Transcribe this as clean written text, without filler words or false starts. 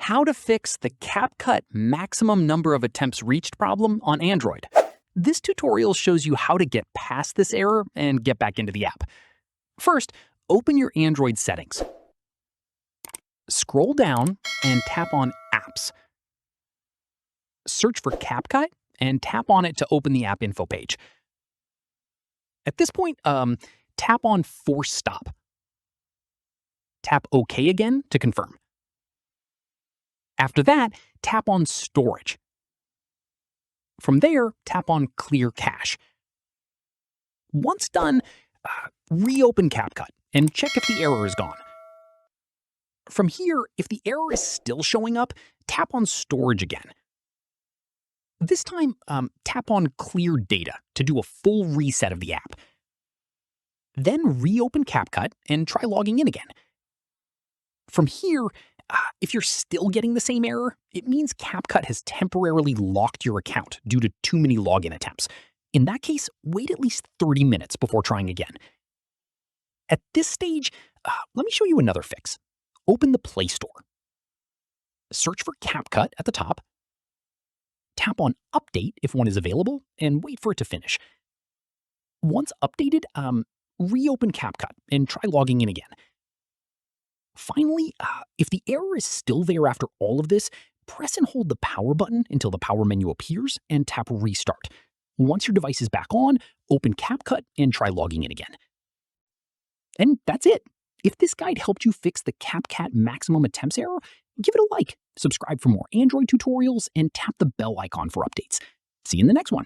how to fix the CapCut maximum number of attempts reached problem on Android. This tutorial shows you how to get past this error and get back into the app. First, open your Android settings. Scroll down and tap on Apps. Search for CapCut and tap on it to open the app info page. At this point, tap on Force Stop. Tap OK again to confirm. After that, tap on Storage. From there, tap on Clear Cache. Once done, reopen CapCut and check if the error is gone. From here, if the error is still showing up, tap on Storage again. This time, tap on Clear Data to do a full reset of the app. Then reopen CapCut and try logging in again. From here, if you're still getting the same error, it means CapCut has temporarily locked your account due to too many login attempts. In that case, wait at least 30 minutes before trying again. At this stage, let me show you another fix. Open the Play Store. Search for CapCut at the top. Tap on Update if one is available, and wait for it to finish. Once updated, reopen CapCut and try logging in again. Finally, if the error is still there after all of this, press and hold the power button until the power menu appears and tap Restart. Once your device is back on, open CapCut and try logging in again. And that's it. If this guide helped you fix the CapCut maximum attempts error, give it a like, subscribe for more Android tutorials, and tap the bell icon for updates. See you in the next one.